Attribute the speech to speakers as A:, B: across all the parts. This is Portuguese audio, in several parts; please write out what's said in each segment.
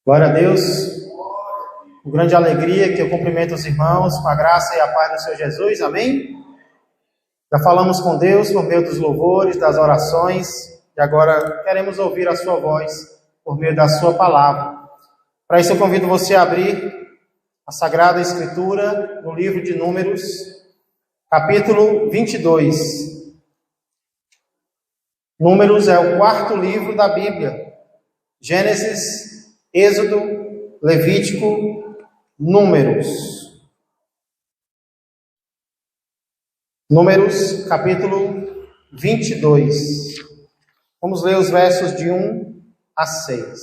A: Glória a Deus, com grande alegria que eu cumprimento os irmãos com a graça e a paz do Senhor Jesus, amém? Já falamos com Deus por meio dos louvores, das orações, e agora queremos ouvir a sua voz por meio da sua palavra. Para isso eu convido você a abrir a Sagrada Escritura no livro de Números, capítulo 22. Números é o quarto livro da Bíblia. Gênesis, Êxodo, Levítico, Números. Números, capítulo 22. Vamos ler os versos de 1 a 6.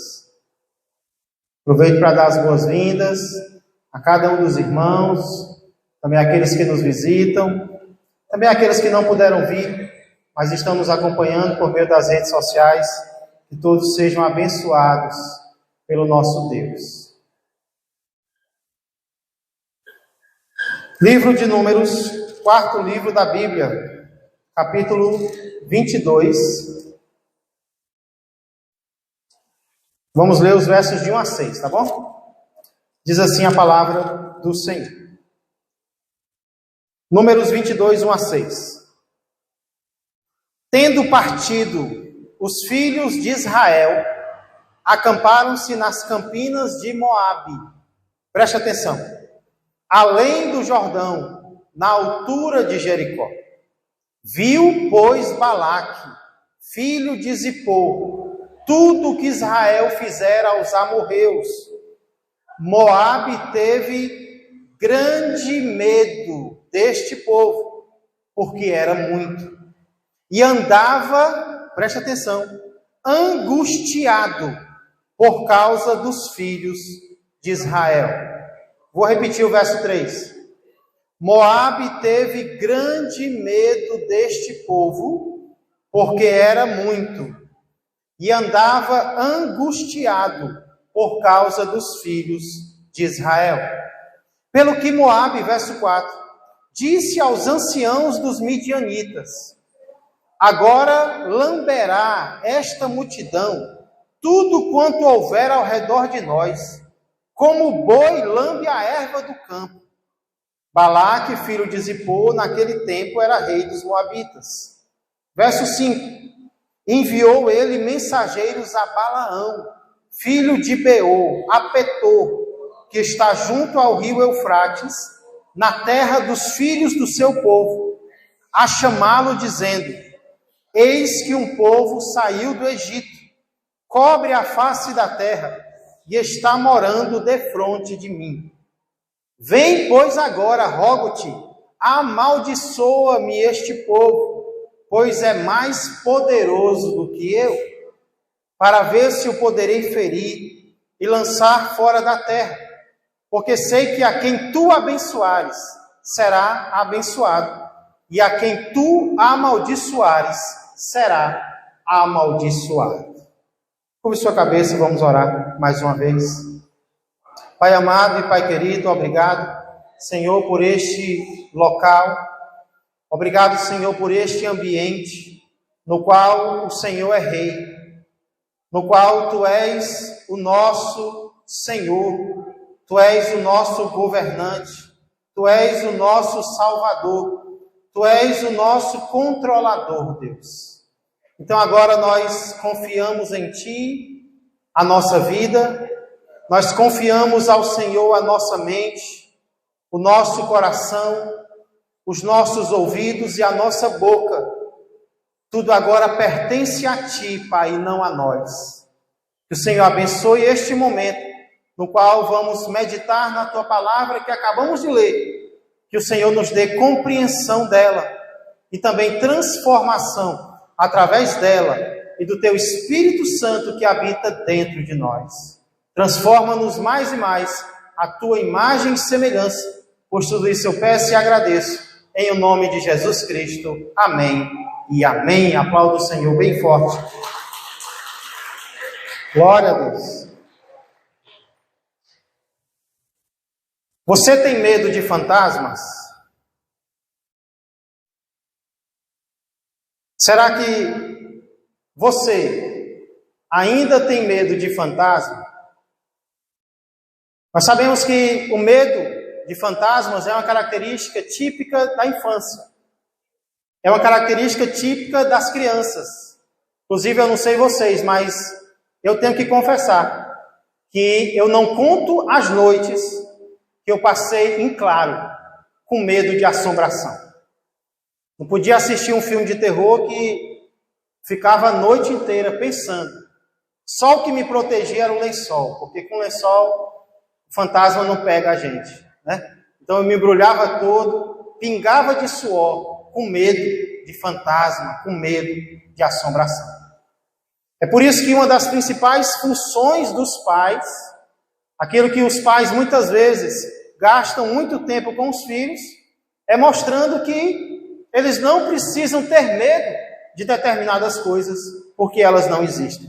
A: Aproveito para dar as boas-vindas a cada um dos irmãos, também aqueles que nos visitam, também aqueles que não puderam vir, mas estão nos acompanhando por meio das redes sociais. Que todos sejam abençoados pelo nosso Deus. Livro de Números, quarto livro da Bíblia, capítulo 22. Vamos ler os versos de 1 a 6, tá bom? Diz assim a palavra do Senhor. Números 22, 1 a 6. Tendo partido os filhos de Israel, acamparam-se nas campinas de Moabe. Preste atenção. Além do Jordão, na altura de Jericó. Viu, pois, Balaque, filho de Zippor, tudo o que Israel fizera aos amorreus. Moabe teve grande medo deste povo, porque era muito. E andava, preste atenção, angustiado por causa dos filhos de Israel. Vou repetir o verso 3. Moabe teve grande medo deste povo, porque era muito, e andava angustiado por causa dos filhos de Israel. Pelo que Moabe, verso 4, disse aos anciãos dos midianitas: agora lamberá esta multidão tudo quanto houver ao redor de nós, como o boi lambe a erva do campo. Balaque, filho de Zippor, naquele tempo era rei dos Moabitas. Verso 5. Enviou ele mensageiros a Balaão, filho de Beor, a Petor, que está junto ao rio Eufrates, na terra dos filhos do seu povo, a chamá-lo dizendo: eis que um povo saiu do Egito, cobre a face da terra, e está morando defronte de mim. Vem, pois, agora, rogo-te, amaldiçoa-me este povo, pois é mais poderoso do que eu, para ver se o poderei ferir e lançar fora da terra, porque sei que a quem tu abençoares será abençoado, e a quem tu amaldiçoares será amaldiçoado. Curve sua cabeça e vamos orar mais uma vez. Pai amado e Pai querido, obrigado, Senhor, por este local. Obrigado, Senhor, por este ambiente no qual o Senhor é Rei, no qual Tu és o nosso Senhor, Tu és o nosso governante, Tu és o nosso Salvador, Tu és o nosso controlador, Deus. Então agora nós confiamos em Ti a nossa vida, nós confiamos ao Senhor a nossa mente, o nosso coração, os nossos ouvidos e a nossa boca. Tudo agora pertence a Ti, Pai, e não a nós. Que o Senhor abençoe este momento no qual vamos meditar na Tua palavra que acabamos de ler. Que o Senhor nos dê compreensão dela e também transformação através dela e do Teu Espírito Santo que habita dentro de nós. Transforma-nos mais e mais a Tua imagem e semelhança. Por tudo isso eu peço e agradeço. Em o nome de Jesus Cristo. Amém e amém. Aplauda o Senhor bem forte. Glória a Deus. Você tem medo de fantasmas? Será que você ainda tem medo de fantasma? Nós sabemos que o medo de fantasmas é uma característica típica da infância. É uma característica típica das crianças. Inclusive, eu não sei vocês, mas eu tenho que confessar que eu não conto as noites que eu passei em claro, com medo de assombração. Não podia assistir um filme de terror que ficava a noite inteira pensando. Só o que me protegia era o lençol, porque com o lençol o fantasma não pega a gente, né? Então eu me embrulhava todo, pingava de suor, com medo de fantasma, com medo de assombração. É por isso que uma das principais funções dos pais, aquilo que os pais muitas vezes gastam muito tempo com os filhos, é mostrando que eles não precisam ter medo de determinadas coisas, porque elas não existem.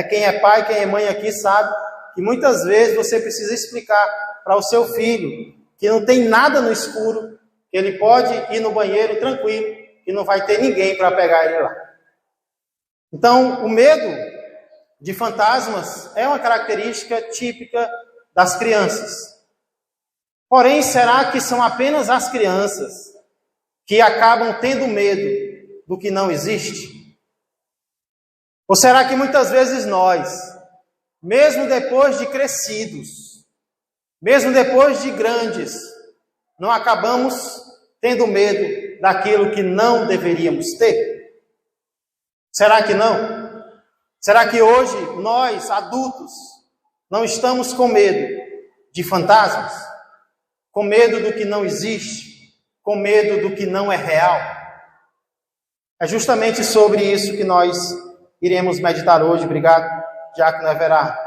A: Quem é pai, quem é mãe aqui sabe que muitas vezes você precisa explicar para o seu filho que não tem nada no escuro, que ele pode ir no banheiro tranquilo e não vai ter ninguém para pegar ele lá. Então, o medo de fantasmas é uma característica típica das crianças. Porém, será que são apenas as crianças que acabam tendo medo do que não existe? Ou será que muitas vezes nós, mesmo depois de crescidos, mesmo depois de grandes, não acabamos tendo medo daquilo que não deveríamos ter? Será que não? Será que hoje nós, adultos, não estamos com medo de fantasmas? Com medo do que não existe? Com medo do que não é real? É justamente sobre isso que nós iremos meditar hoje. Obrigado, Diácono Everardo.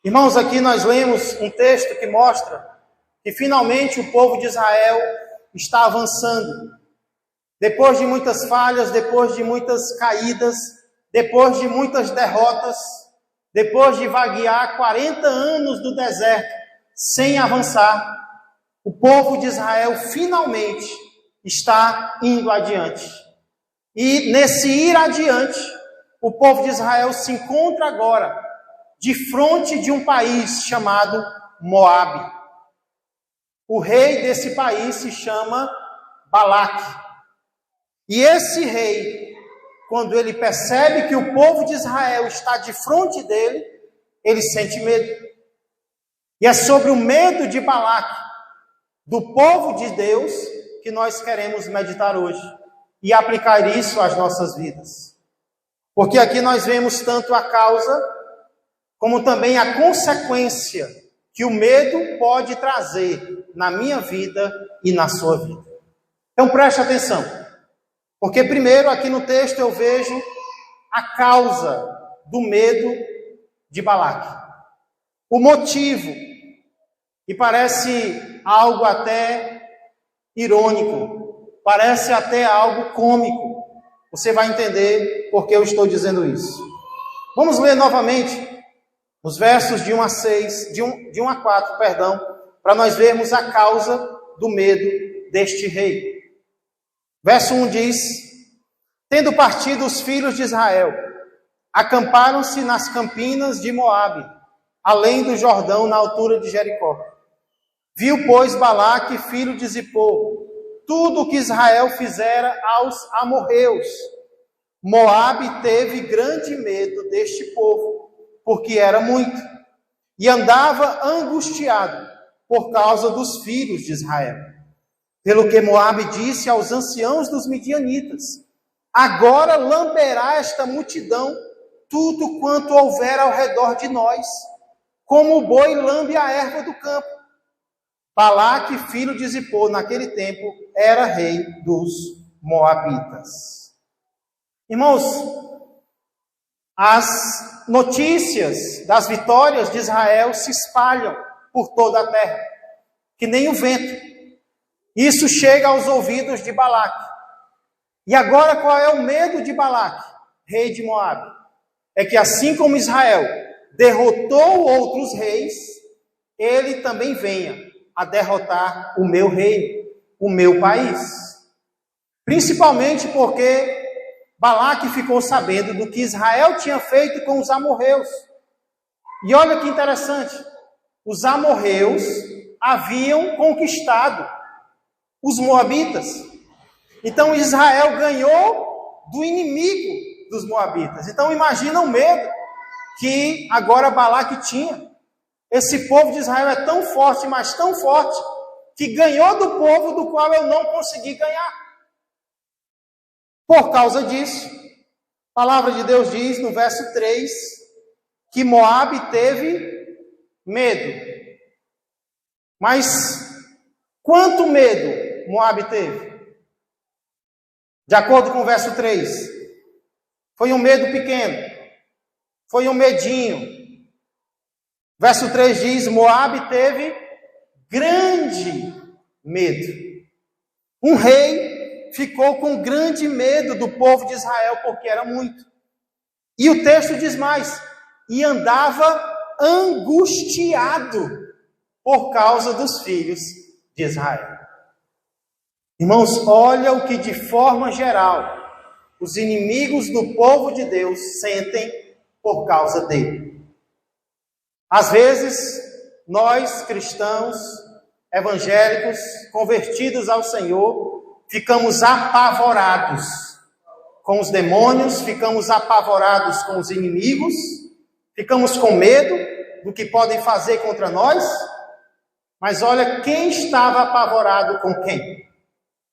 A: Irmãos, aqui nós lemos um texto que mostra que finalmente o povo de Israel está avançando. Depois de muitas falhas, depois de muitas caídas, depois de muitas derrotas, depois de vaguear 40 anos no deserto sem avançar, o povo de Israel finalmente está indo adiante. E nesse ir adiante, o povo de Israel se encontra agora de frente de um país chamado Moabe. O rei desse país se chama Balaque. E esse rei, quando ele percebe que o povo de Israel está de frente dele, ele sente medo. E é sobre o medo de Balaque, do povo de Deus, que nós queremos meditar hoje e aplicar isso às nossas vidas. Porque aqui nós vemos tanto a causa, como também a consequência que o medo pode trazer na minha vida e na sua vida. Então preste atenção, porque primeiro aqui no texto eu vejo a causa do medo de Balaque. O motivo, e parece algo até irônico, parece até algo cômico. Você vai entender por que eu estou dizendo isso. Vamos ler novamente os versos de 1 a 6, de 1 a 4, para nós vermos a causa do medo deste rei. Verso 1 diz: tendo partido os filhos de Israel, acamparam-se nas campinas de Moabe, além do Jordão, na altura de Jericó. Viu, pois, Balaque, filho de Zippor, tudo o que Israel fizera aos amorreus. Moabe teve grande medo deste povo, porque era muito, e andava angustiado por causa dos filhos de Israel. Pelo que Moabe disse aos anciãos dos midianitas: agora lamberá esta multidão tudo quanto houver ao redor de nós, como o boi lambe a erva do campo. Balaque, filho de Zippor, naquele tempo, era rei dos Moabitas. Irmãos, as notícias das vitórias de Israel se espalham por toda a terra, que nem o vento. Isso chega aos ouvidos de Balaque. E agora qual é o medo de Balaque, rei de Moabe? É que assim como Israel derrotou outros reis, ele também venha a derrotar o meu reino, o meu país. Principalmente porque Balaque ficou sabendo do que Israel tinha feito com os amorreus. E olha que interessante, os amorreus haviam conquistado os moabitas. Então Israel ganhou do inimigo dos moabitas. Então imagina o medo que agora Balaque tinha. Esse povo de Israel é tão forte, mas tão forte, que ganhou do povo do qual eu não consegui ganhar. Por causa disso, a palavra de Deus diz no verso 3 que Moabe teve medo. Mas quanto medo Moabe teve? De acordo com o verso 3, foi um medo pequeno, foi um medinho. Verso 3 diz: Moabe teve grande medo. Um rei ficou com grande medo do povo de Israel, porque era muito. E o texto diz mais: e andava angustiado por causa dos filhos de Israel. Irmãos, olha o que de forma geral os inimigos do povo de Deus sentem por causa dele. Às vezes, nós cristãos, evangélicos, convertidos ao Senhor, ficamos apavorados com os demônios, ficamos apavorados com os inimigos, ficamos com medo do que podem fazer contra nós. Mas olha quem estava apavorado com quem?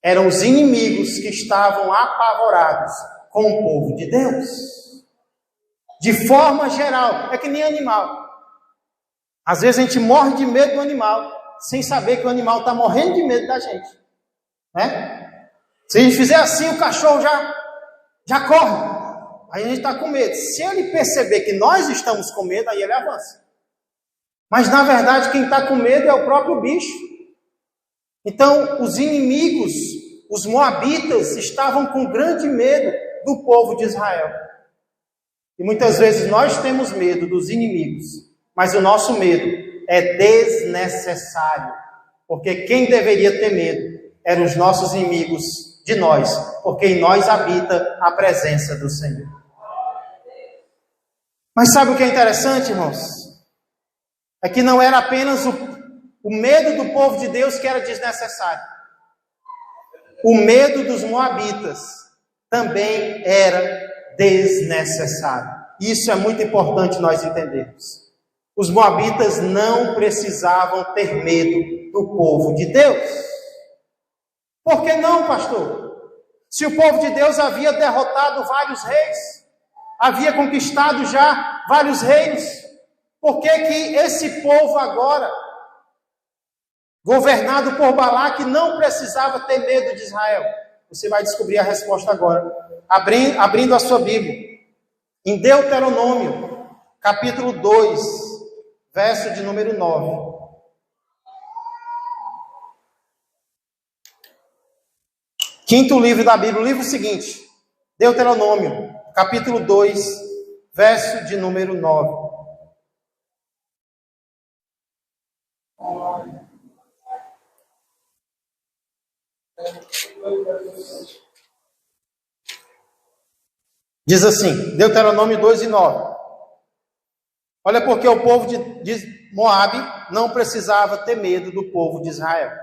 A: Eram os inimigos que estavam apavorados com o povo de Deus. De forma geral, é que nem animal. Às vezes a gente morre de medo do animal, sem saber que o animal está morrendo de medo da gente. Né? Se a gente fizer assim, o cachorro já corre. Aí a gente está com medo. Se ele perceber que nós estamos com medo, aí ele avança. Mas na verdade quem está com medo é o próprio bicho. Então os inimigos, os moabitas, estavam com grande medo do povo de Israel. E muitas vezes nós temos medo dos inimigos, mas o nosso medo é desnecessário. Porque quem deveria ter medo eram os nossos inimigos de nós, porque em nós habita a presença do Senhor. Mas sabe o que é interessante, irmãos? É que não era apenas o medo do povo de Deus que era desnecessário. O medo dos moabitas também era desnecessário. Isso é muito importante nós entendermos. Os moabitas não precisavam ter medo do povo de Deus. Por que não, pastor? Se o povo de Deus havia derrotado vários reis, havia conquistado já vários reinos, por que que esse povo agora, governado por Balaque, não precisava ter medo de Israel? Você vai descobrir a resposta agora, abrindo a sua Bíblia, em Deuteronômio, capítulo 2, verso de número 9. Quinto livro da Bíblia, o livro seguinte, Deuteronômio, capítulo 2, verso de número 9. Diz assim, Deuteronômio 2 e 9. Olha, porque o povo de Moabe não precisava ter medo do povo de Israel.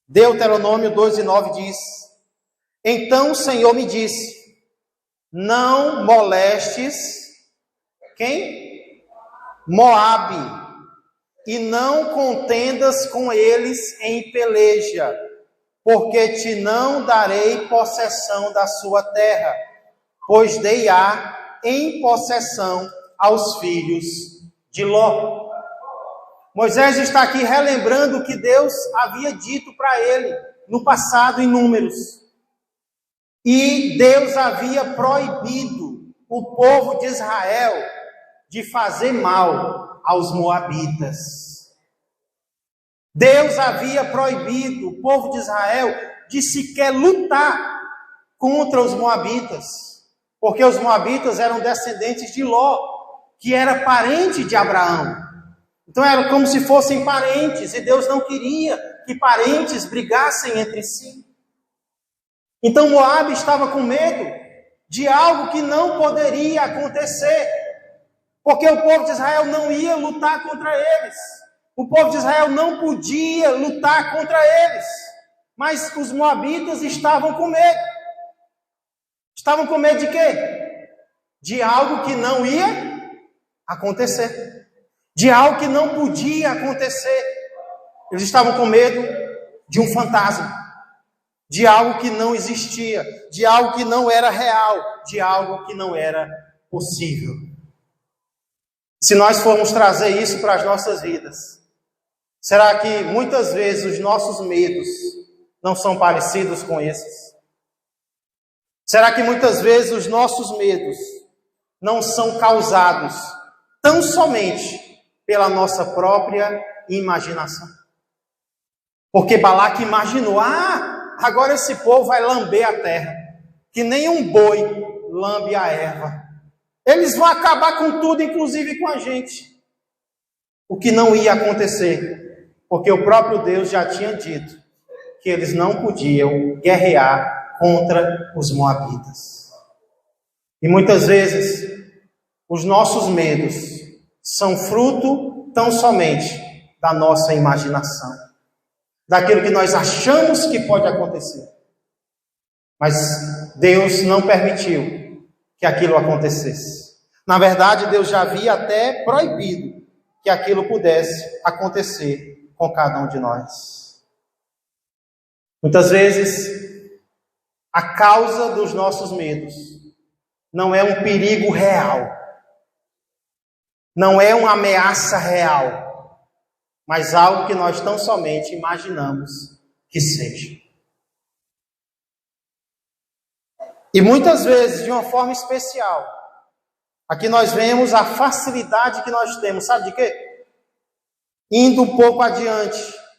A: Deuteronômio 2 e 9 diz: então o Senhor me disse, não molestes quem? Moabe, e não contendas com eles em peleja, porque te não darei possessão da sua terra, pois dei-a em possessão aos filhos de Ló. Moisés está aqui relembrando o que Deus havia dito para ele no passado em Números. E Deus havia proibido o povo de Israel de fazer mal aos moabitas. Deus havia proibido o povo de Israel de sequer lutar contra os moabitas, porque os moabitas eram descendentes de Ló, que era parente de Abraão. Então era como se fossem parentes, e Deus não queria que parentes brigassem entre si. Então Moabe estava com medo de algo que não poderia acontecer. Porque o povo de Israel não ia lutar contra eles. O povo de Israel não podia lutar contra eles. Mas os moabitas estavam com medo. Estavam com medo de quê? De algo que não ia acontecer. De algo que não podia acontecer. Eles estavam com medo de um fantasma. De algo que não existia. De algo que não era real. De algo que não era possível. Se nós formos trazer isso para as nossas vidas, será que muitas vezes os nossos medos não são parecidos com esses? Será que muitas vezes os nossos medos não são causados tão somente pela nossa própria imaginação? Porque Balaque imaginou, agora esse povo vai lamber a terra, que nem um boi lambe a erva. Eles vão acabar com tudo, inclusive com a gente. O que não ia acontecer, porque o próprio Deus já tinha dito que eles não podiam guerrear contra os moabitas. E muitas vezes, os nossos medos são fruto tão somente da nossa imaginação, daquilo que nós achamos que pode acontecer. Mas Deus não permitiu que aquilo acontecesse. Na verdade, Deus já havia até proibido que aquilo pudesse acontecer com cada um de nós. Muitas vezes, a causa dos nossos medos não é um perigo real, não é uma ameaça real, mas algo que nós tão somente imaginamos que seja. E muitas vezes, de uma forma especial, aqui nós vemos a facilidade que nós temos, sabe de quê? Indo um pouco adiante,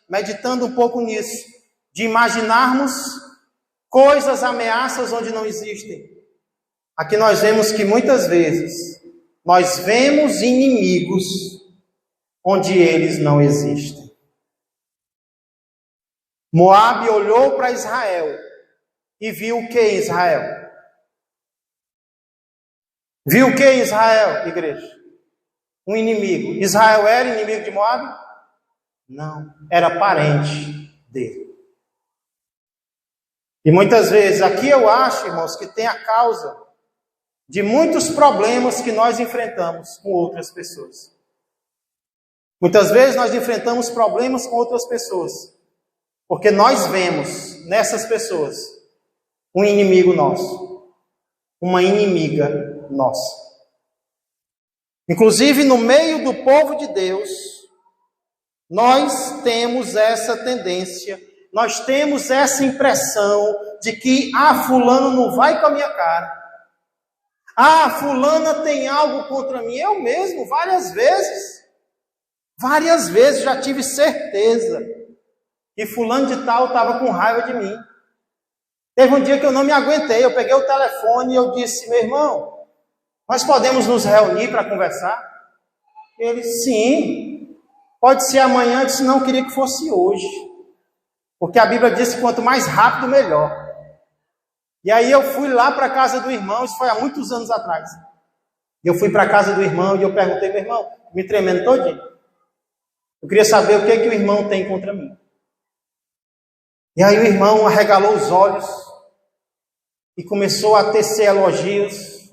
A: meditando um pouco nisso, de imaginarmos coisas, ameaças onde não existem. Aqui nós vemos que muitas vezes nós vemos inimigos onde eles não existem. Moabe olhou para Israel e viu o que em Israel? Viu o que em Israel, igreja? Um inimigo. Israel era inimigo de Moabe? Não, era parente dele. E muitas vezes, aqui eu acho, irmãos, que tem a causa de muitos problemas que nós enfrentamos com outras pessoas. Muitas vezes nós enfrentamos problemas com outras pessoas, porque nós vemos nessas pessoas um inimigo nosso, uma inimiga nossa. Inclusive, no meio do povo de Deus, nós temos essa tendência, nós temos essa impressão de que, fulano não vai com a minha cara. Fulana tem algo contra mim. Eu mesmo, várias vezes já tive certeza que fulano de tal estava com raiva de mim. Teve um dia que eu não me aguentei, eu peguei o telefone e eu disse: meu irmão, nós podemos nos reunir para conversar? Ele: sim, pode ser amanhã. Eu disse: não, eu queria que fosse hoje, porque a Bíblia diz que quanto mais rápido, melhor. E aí eu fui lá para a casa do irmão, isso foi há muitos anos atrás. Eu fui para a casa do irmão e eu perguntei: meu irmão, me tremendo todinho, eu queria saber o que o irmão tem contra mim. E aí o irmão arregalou os olhos e começou a tecer elogios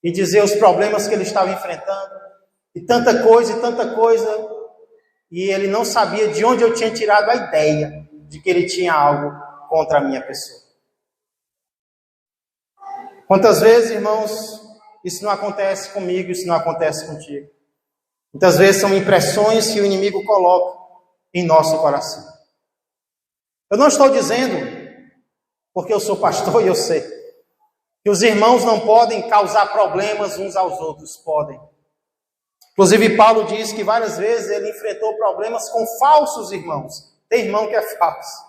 A: e dizer os problemas que ele estava enfrentando, e tanta coisa, e ele não sabia de onde eu tinha tirado a ideia de que ele tinha algo contra a minha pessoa. Quantas vezes, irmãos, isso não acontece comigo, isso não acontece contigo? Muitas vezes são impressões que o inimigo coloca em nosso coração. Eu não estou dizendo, porque eu sou pastor e eu sei, que os irmãos não podem causar problemas uns aos outros. Podem. Inclusive, Paulo diz que várias vezes ele enfrentou problemas com falsos irmãos. Tem irmão que é falso.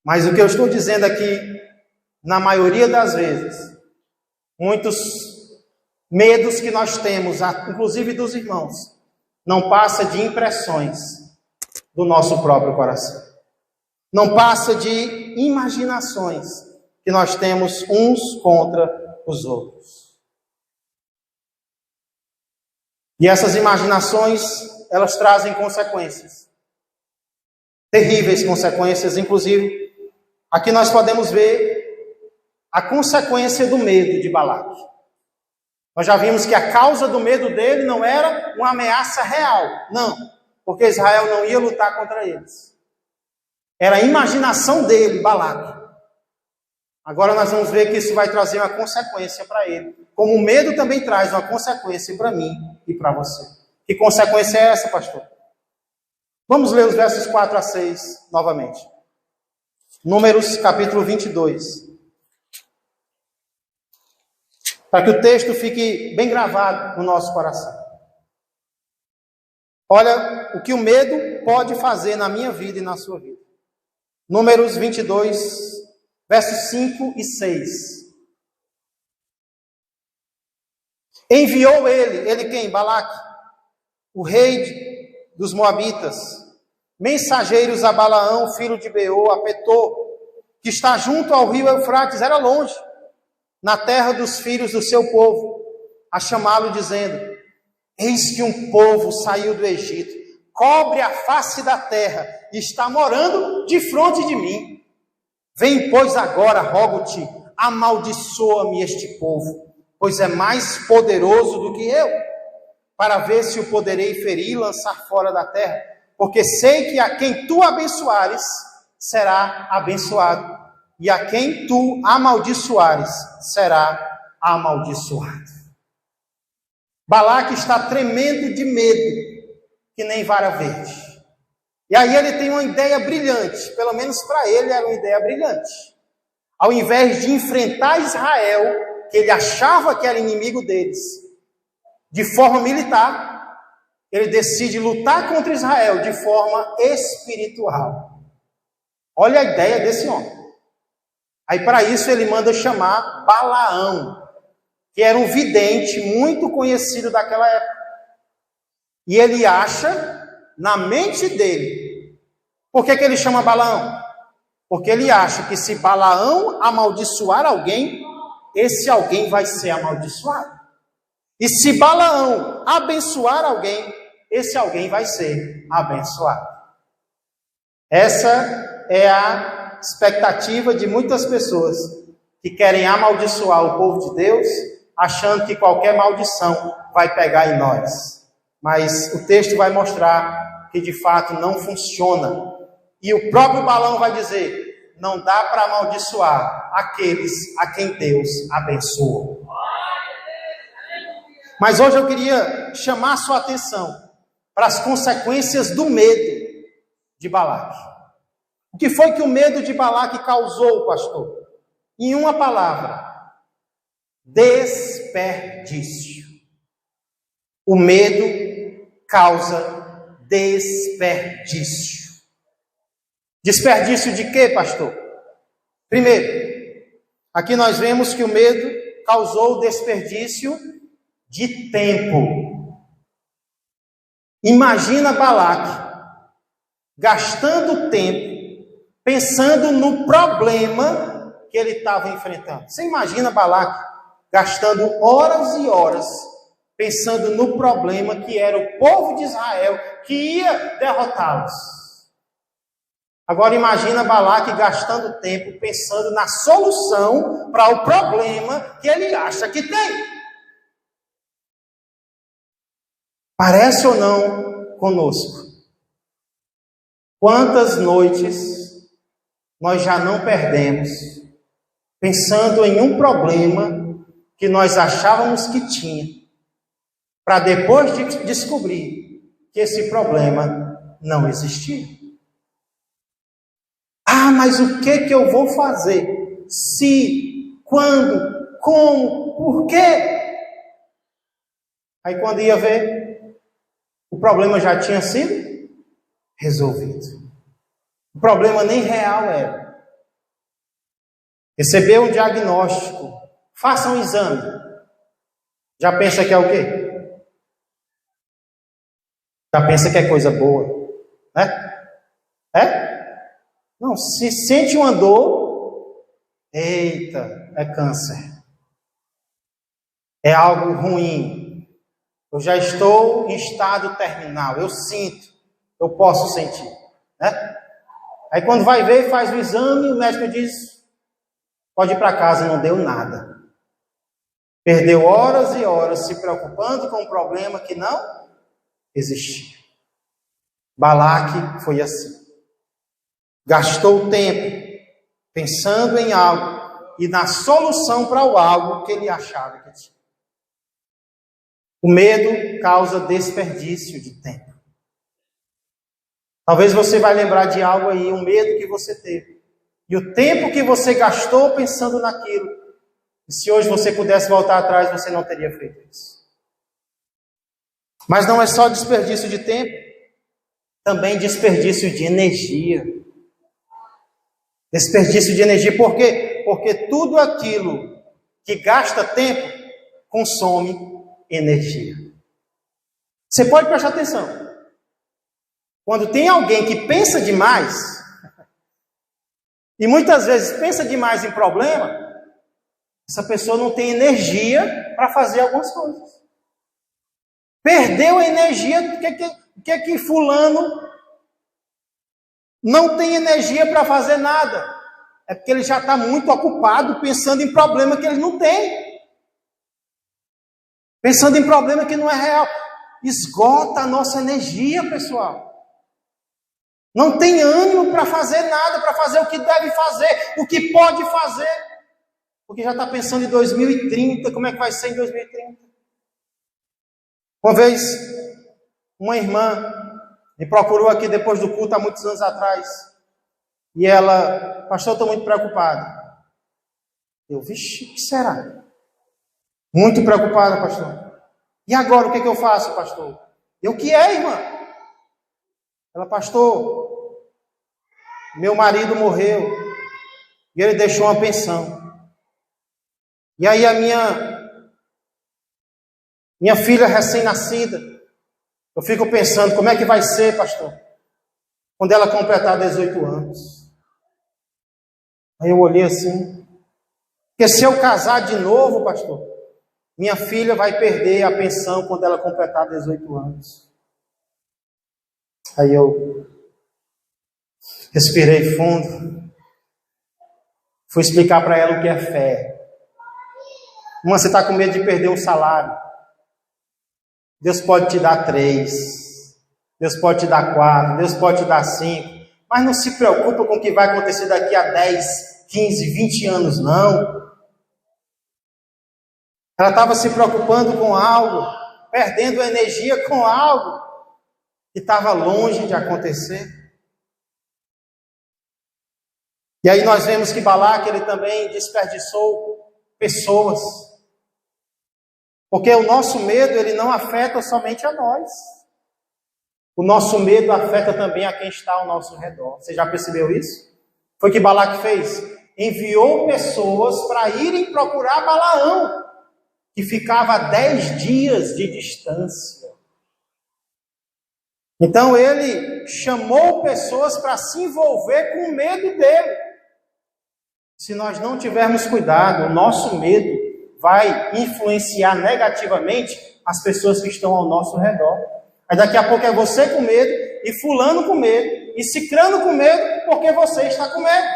A: Mas o que eu estou dizendo aqui, na maioria das vezes, muitos medos que nós temos, inclusive dos irmãos, não passa de impressões do nosso próprio coração. Não passa de imaginações que nós temos uns contra os outros. E essas imaginações, elas trazem consequências. Terríveis consequências, inclusive. Aqui nós podemos ver a consequência do medo de Balaque. Nós já vimos que a causa do medo dele não era uma ameaça real. Não, porque Israel não ia lutar contra eles. Era a imaginação dele, Balaque. Agora nós vamos ver que isso vai trazer uma consequência para ele. Como o medo também traz uma consequência para mim e para você. Que consequência é essa, pastor? Vamos ler os versos 4 a 6 novamente. Números capítulo 22. Para que o texto fique bem gravado no nosso coração. Olha o que o medo pode fazer na minha vida e na sua vida. Números 22, versos 5 e 6. Enviou ele quem? Balaque, o rei dos Moabitas, mensageiros a Balaão, filho de Beor, a Petor, que está junto ao rio Eufrates, era longe, na terra dos filhos do seu povo, a chamá-lo dizendo: eis que um povo saiu do Egito, cobre a face da terra e está morando defronte de mim. Vem, pois, agora, rogo-te, amaldiçoa-me este povo, pois é mais poderoso do que eu, para ver se o poderei ferir e lançar fora da terra, porque sei que a quem tu abençoares, será abençoado, e a quem tu amaldiçoares, será amaldiçoado. Balaque está tremendo de medo, que nem vara verde. E aí ele tem uma ideia brilhante, pelo menos para ele era uma ideia brilhante. Ao invés de enfrentar Israel, que ele achava que era inimigo deles, de forma militar, ele decide lutar contra Israel de forma espiritual. Olha a ideia desse homem. Aí para isso ele manda chamar Balaão, que era um vidente muito conhecido daquela época. E ele acha, na mente dele, por que ele chama Balaão? Porque ele acha que se Balaão amaldiçoar alguém, esse alguém vai ser amaldiçoado. E se Balaão abençoar alguém, esse alguém vai ser abençoado. Essa é a expectativa de muitas pessoas que querem amaldiçoar o povo de Deus, achando que qualquer maldição vai pegar em nós. Mas o texto vai mostrar que de fato não funciona. E o próprio Balaão vai dizer: não dá para amaldiçoar aqueles a quem Deus abençoa. Mas hoje eu queria chamar a sua atenção para as consequências do medo de Balaque. O que foi que o medo de Balaque causou, pastor? Em uma palavra: desperdício. O medo causa desperdício. Desperdício de quê, pastor? Primeiro, aqui nós vemos que o medo causou desperdício de tempo. Imagina Balaque gastando tempo pensando no problema que ele estava enfrentando. Você imagina Balaque gastando horas e horas pensando no problema que era o povo de Israel que ia derrotá-los. Agora imagina Balaque gastando tempo pensando na solução para o problema que ele acha que tem. Parece ou não conosco? Quantas noites nós já não perdemos pensando em um problema que nós achávamos que tinha, para depois de descobrir que esse problema não existia? Ah, mas o que eu vou fazer? Se, quando, como, por quê? Aí quando ia ver, o problema já tinha sido resolvido. O problema nem real era. Recebeu um diagnóstico, faça um exame. Já pensa que é o quê? Já pensa que é coisa boa, né? É? Não, se sente uma dor, eita, é câncer. É algo ruim. Eu já estou em estado terminal, eu sinto, eu posso sentir, né? Aí quando vai ver, faz o exame, o médico diz, pode ir para casa, não deu nada. Perdeu horas e horas se preocupando com um problema que não existia. Balaque foi assim. Gastou tempo pensando em algo e na solução para o algo que ele achava que tinha. O medo causa desperdício de tempo. Talvez você vai lembrar de algo aí, um medo que você teve. E o tempo que você gastou pensando naquilo. E se hoje você pudesse voltar atrás, você não teria feito isso. Mas não é só desperdício de tempo, também desperdício de energia. Desperdício de energia, por quê? Porque tudo aquilo que gasta tempo consome energia. Você pode prestar atenção. Quando tem alguém que pensa demais, e muitas vezes pensa demais em problema, essa pessoa não tem energia para fazer algumas coisas. Perdeu a energia, o que é que fulano não tem energia para fazer nada? É porque ele já está muito ocupado pensando em problema que ele não tem. Pensando em problema que não é real. Esgota a nossa energia, pessoal. Não tem ânimo para fazer nada, para fazer o que deve fazer, o que pode fazer. Porque já está pensando em 2030, como é que vai ser em 2030? Uma vez, uma irmã me procurou aqui depois do culto, há muitos anos atrás. E ela, pastor, estou muito preocupada. Eu, vixe, o que será? Muito preocupada, pastor. E agora, o que eu faço, pastor? Eu, o que é, irmã? Ela, pastor, meu marido morreu e ele deixou uma pensão. E aí a minha filha recém-nascida, eu fico pensando, como é que vai ser, pastor, quando ela completar 18 anos? Aí eu olhei assim, porque se eu casar de novo, pastor, minha filha vai perder a pensão quando ela completar 18 anos. Aí eu respirei fundo, fui explicar para ela o que é fé. Uma, você está com medo de perder um salário. Deus pode te dar 3, Deus pode te dar 4, Deus pode te dar 5, mas não se preocupa com o que vai acontecer daqui a 10, 15, 20 anos, não. Ela estava se preocupando com algo, perdendo energia com algo que estava longe de acontecer. E aí nós vemos que Balaque, ele também desperdiçou pessoas. Porque o nosso medo, ele não afeta somente a nós. O nosso medo afeta também a quem está ao nosso redor. Você já percebeu isso? Foi o que Balaque fez. Enviou pessoas para irem procurar Balaão, que ficava a 10 dias de distância. Então ele chamou pessoas para se envolver com o medo dele. Se nós não tivermos cuidado, o nosso medo vai influenciar negativamente as pessoas que estão ao nosso redor. Aí daqui a pouco é você com medo, e fulano com medo, e cicrano com medo, porque você está com medo.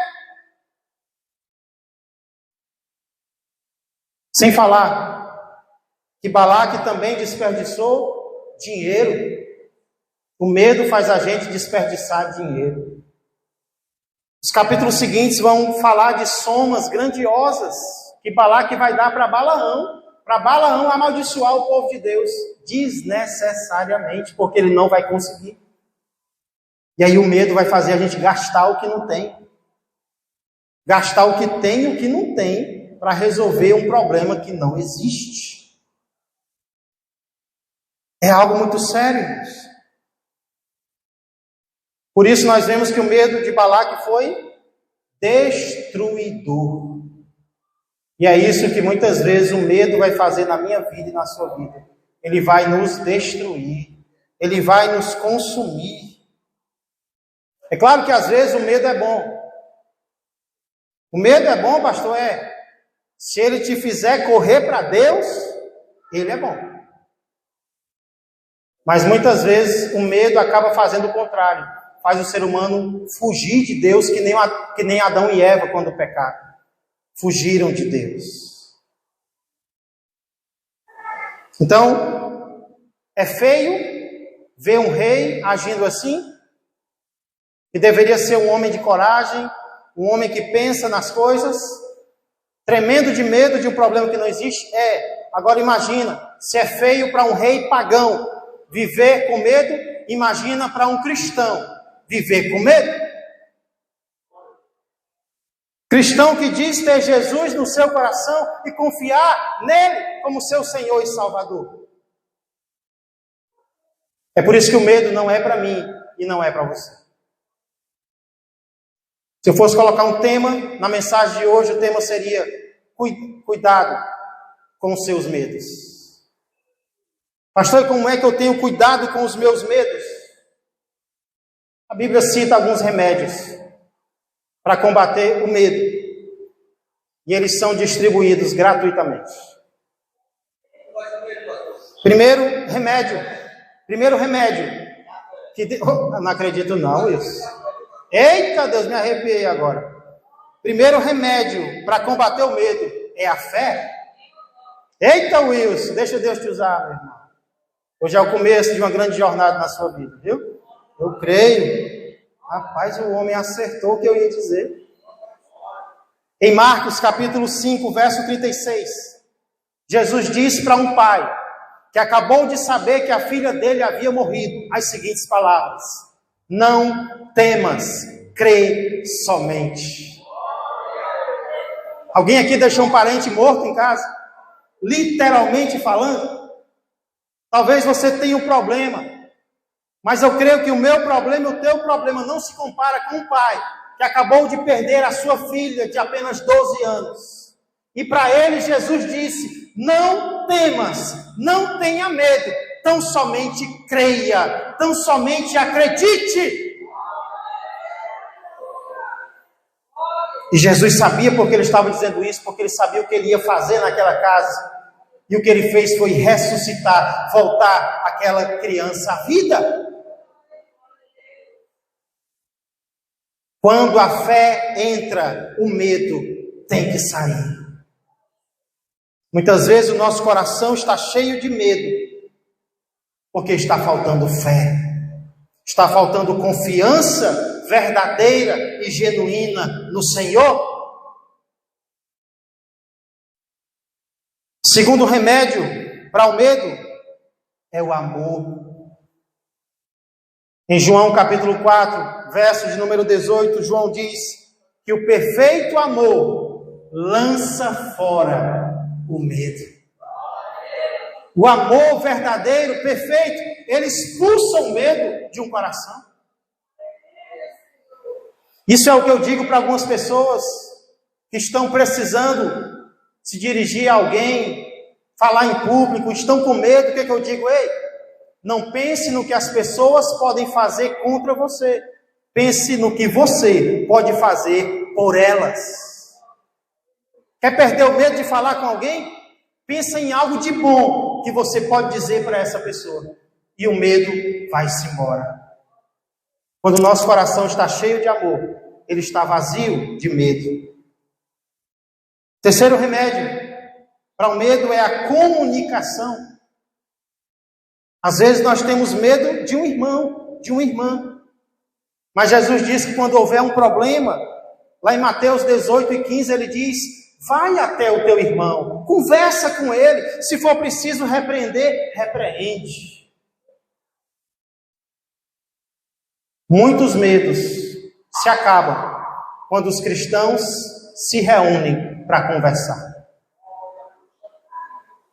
A: Sem falar que Balaque também desperdiçou dinheiro. O medo faz a gente desperdiçar dinheiro. Os capítulos seguintes vão falar de somas grandiosas que Balaque vai dar para Balaão amaldiçoar o povo de Deus desnecessariamente, porque ele não vai conseguir. E aí o medo vai fazer a gente gastar o que não tem. Gastar o que tem e o que não tem para resolver um problema que não existe. É algo muito sério, irmãos. Por isso nós vemos que o medo de Balaque foi destruidor. E é isso que muitas vezes o medo vai fazer na minha vida e na sua vida. Ele vai nos destruir. Ele vai nos consumir. É claro que às vezes o medo é bom. O medo é bom, pastor, se ele te fizer correr para Deus, ele é bom. Mas muitas vezes o medo acaba fazendo o contrário. Faz o ser humano fugir de Deus, que nem Adão e Eva quando pecaram. Fugiram de Deus. Então, é feio ver um rei agindo assim, que deveria ser um homem de coragem, um homem que pensa nas coisas, tremendo de medo de um problema que não existe. Agora imagina, se é feio para um rei pagão viver com medo, imagina para um cristão viver com medo. Cristão que diz ter Jesus no seu coração e confiar nele como seu Senhor e Salvador. É por isso que o medo não é para mim e não é para você. Se eu fosse colocar um tema na mensagem de hoje, o tema seria cuidado com os seus medos. Pastor, como é que eu tenho cuidado com os meus medos? A Bíblia cita alguns remédios para combater o medo. E eles são distribuídos gratuitamente. Primeiro remédio. Não acredito não, isso. Eita, Deus, me arrepiei agora. Primeiro remédio para combater o medo é a fé. Eita, Wilson, deixa Deus te usar, meu irmão. Hoje é o começo de uma grande jornada na sua vida, viu? Eu creio. Rapaz, o homem acertou o que eu ia dizer. Em Marcos capítulo 5, verso 36, Jesus disse para um pai que acabou de saber que a filha dele havia morrido as seguintes palavras: não temas, crê somente. Alguém aqui deixou um parente morto em casa? Literalmente falando? Talvez você tenha um problema, mas eu creio que o meu problema e o teu problema não se compara com um pai que acabou de perder a sua filha de apenas 12 anos. E para ele Jesus disse: não temas, não tenha medo, tão somente creia, tão somente acredite. E Jesus sabia porque ele estava dizendo isso, porque ele sabia o que ele ia fazer naquela casa. E o que ele fez foi ressuscitar, voltar aquela criança à vida. Quando a fé entra, o medo tem que sair. Muitas vezes o nosso coração está cheio de medo, porque está faltando fé. Está faltando confiança verdadeira e genuína no Senhor. Segundo remédio para o medo é o amor. Em João capítulo 4, verso de número 18, João diz que o perfeito amor lança fora o medo. O amor verdadeiro, perfeito, ele expulsa o medo de um coração. Isso é o que eu digo para algumas pessoas que estão precisando se dirigir a alguém, falar em público, estão com medo. O que eu digo? Ei, não pense no que as pessoas podem fazer contra você. Pense no que você pode fazer por elas. Quer perder o medo de falar com alguém? Pensa em algo de bom que você pode dizer para essa pessoa. E o medo vai-se embora. Quando o nosso coração está cheio de amor, ele está vazio de medo. Terceiro remédio para o medo é a comunicação. Às vezes nós temos medo de um irmão, de uma irmã. Mas Jesus disse que quando houver um problema, lá em Mateus 18 e 15, ele diz: vai até o teu irmão, conversa com ele, se for preciso repreender, repreende. Muitos medos se acabam quando os cristãos se reúnem para conversar.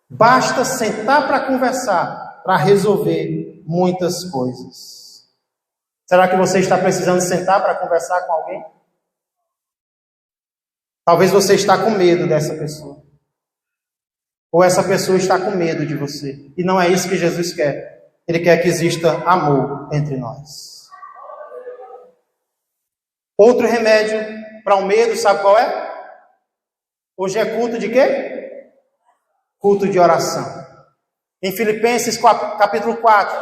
A: Basta sentar para conversar, para resolver muitas coisas. Será que você está precisando sentar para conversar com alguém? Talvez você está com medo dessa pessoa. Ou essa pessoa está com medo de você. E não é isso que Jesus quer. Ele quer que exista amor entre nós. Outro remédio para o medo, sabe qual é? Hoje é culto de quê? Culto de oração. Em Filipenses capítulo 4,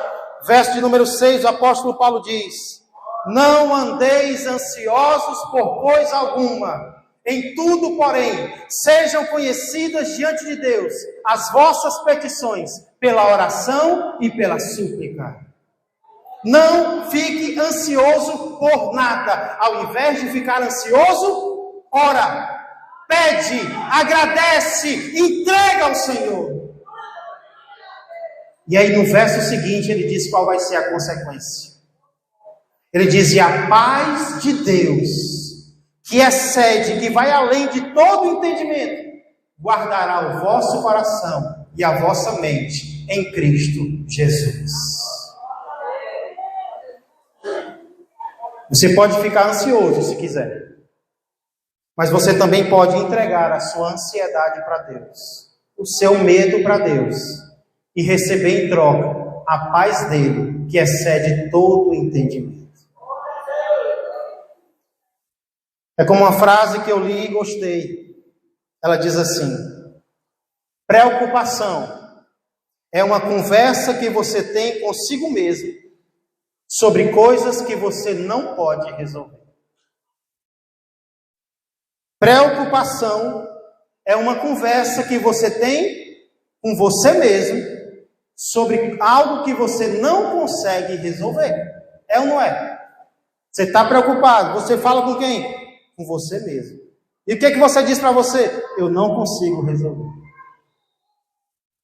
A: verso de número 6, o apóstolo Paulo diz: não andeis ansiosos por coisa alguma, em tudo, porém, sejam conhecidas diante de Deus as vossas petições, pela oração e pela súplica. Não fique ansioso por nada. Ao invés de ficar ansioso, ora, pede, agradece, entrega ao Senhor. E aí no verso seguinte ele diz qual vai ser a consequência. Ele diz: e a paz de Deus, que excede, que vai além de todo entendimento, guardará o vosso coração e a vossa mente em Cristo Jesus. Você pode ficar ansioso se quiser, mas você também pode entregar a sua ansiedade para Deus, o seu medo para Deus, e receber em troca a paz dele, que excede todo o entendimento. É como uma frase que eu li e gostei. Ela diz assim: preocupação é uma conversa que você tem consigo mesmo sobre coisas que você não pode resolver. Preocupação é uma conversa que você tem com você mesmo sobre algo que você não consegue resolver. É ou não é? Você está preocupado, você fala com quem? Com você mesmo. E o que você diz para você? Eu não consigo resolver.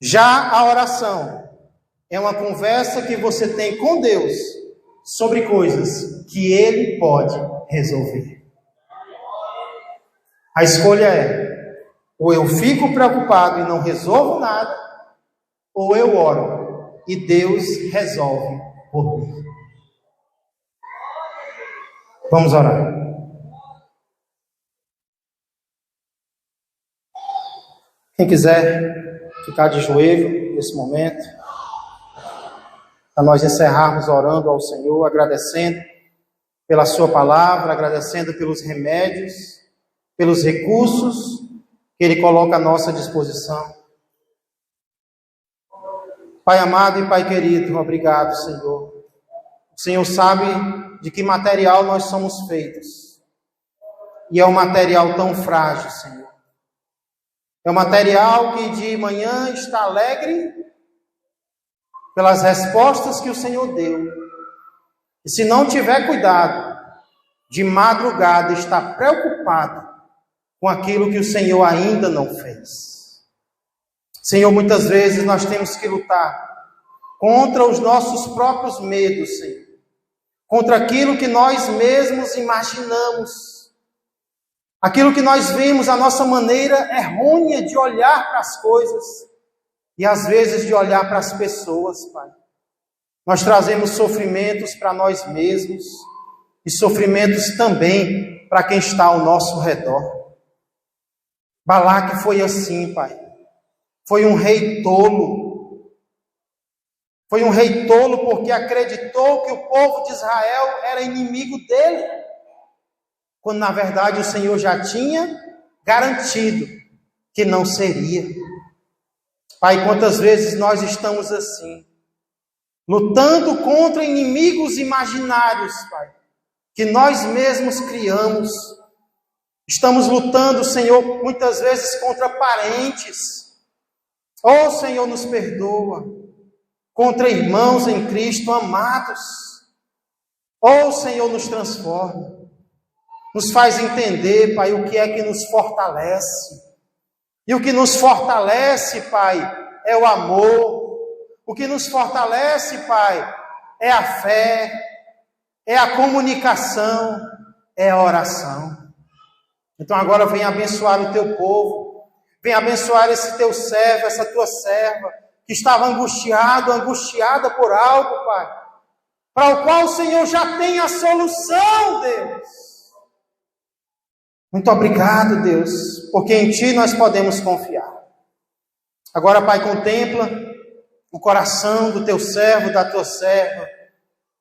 A: Já a oração é uma conversa que você tem com Deus sobre coisas que Ele pode resolver. A escolha é: ou eu fico preocupado e não resolvo nada, ou eu oro e Deus resolve por mim. Vamos orar. Quem quiser ficar de joelho nesse momento, para nós encerrarmos orando ao Senhor, agradecendo pela sua palavra, agradecendo pelos remédios, pelos recursos que Ele coloca à nossa disposição. Pai amado e Pai querido, obrigado, Senhor. O Senhor sabe de que material nós somos feitos. E é um material tão frágil, Senhor. É um material que de manhã está alegre pelas respostas que o Senhor deu. E se não tiver cuidado, de madrugada está preocupado com aquilo que o Senhor ainda não fez. Senhor, muitas vezes nós temos que lutar contra os nossos próprios medos, Senhor. Contra aquilo que nós mesmos imaginamos. Aquilo que nós vemos, a nossa maneira errônea de olhar para as coisas e às vezes de olhar para as pessoas, Pai. Nós trazemos sofrimentos para nós mesmos e sofrimentos também para quem está ao nosso redor. Balaque foi assim, Pai. Foi um rei tolo. Foi um rei tolo porque acreditou que o povo de Israel era inimigo dele, quando na verdade o Senhor já tinha garantido que não seria. Pai, quantas vezes nós estamos assim, lutando contra inimigos imaginários, Pai, que nós mesmos criamos. Estamos lutando, Senhor, muitas vezes contra parentes. Oh, Senhor, nos perdoa. Contra irmãos em Cristo amados. Oh, Senhor, nos transforma. Nos faz entender, Pai, o que é que nos fortalece. E o que nos fortalece, Pai, é o amor. O que nos fortalece, Pai, é a fé, é a comunicação, é a oração. Então agora vem abençoar o teu povo. Vem abençoar esse teu servo, essa tua serva, que estava angustiada por algo, Pai, para o qual o Senhor já tem a solução, Deus. Muito obrigado, Deus, porque em Ti nós podemos confiar. Agora, Pai, contempla o coração do Teu servo, da Tua serva.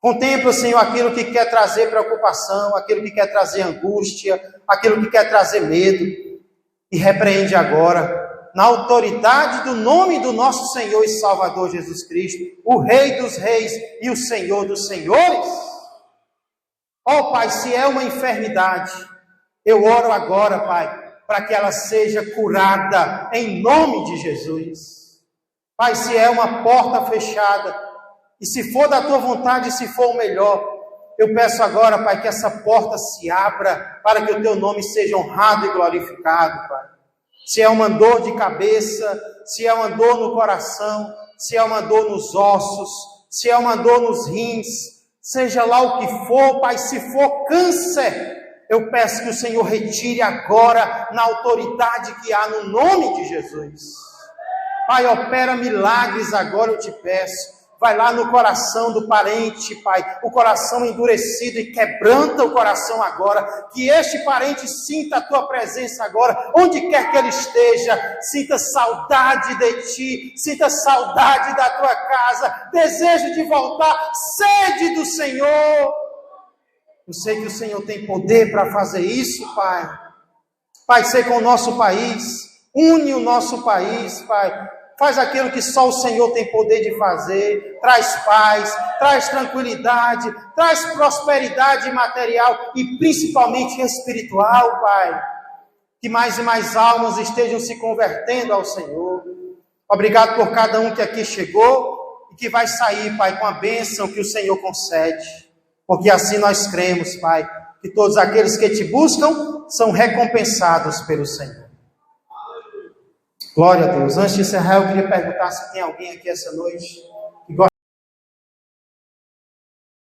A: Contempla, Senhor, aquilo que quer trazer preocupação, aquilo que quer trazer angústia, aquilo que quer trazer medo. E repreende agora na autoridade do nome do nosso Senhor e Salvador Jesus Cristo, o Rei dos Reis e o Senhor dos Senhores. Ó Pai, se é uma enfermidade, eu oro agora, Pai, para que ela seja curada em nome de Jesus. Pai, se é uma porta fechada, e se for da tua vontade, se for o melhor, eu peço agora, Pai, que essa porta se abra para que o teu nome seja honrado e glorificado, Pai. Se é uma dor de cabeça, se é uma dor no coração, se é uma dor nos ossos, se é uma dor nos rins, seja lá o que for, Pai, se for câncer, eu peço que o Senhor retire agora na autoridade que há no nome de Jesus. Pai, opera milagres agora, eu te peço. Vai lá no coração do parente, Pai, o coração endurecido, e quebranta o coração agora, que este parente sinta a tua presença agora, onde quer que ele esteja, sinta saudade de ti, sinta saudade da tua casa, desejo de voltar, sede do Senhor. Eu sei que o Senhor tem poder para fazer isso, Pai. Pai, sei com o nosso país, une o nosso país, Pai. Faz aquilo que só o Senhor tem poder de fazer. Traz paz, traz tranquilidade, traz prosperidade material e principalmente espiritual, Pai. Que mais e mais almas estejam se convertendo ao Senhor. Obrigado por cada um que aqui chegou e que vai sair, Pai, com a bênção que o Senhor concede. Porque assim nós cremos, Pai, que todos aqueles que te buscam são recompensados pelo Senhor. Glória a Deus. Antes de encerrar, eu queria perguntar se tem alguém aqui essa noite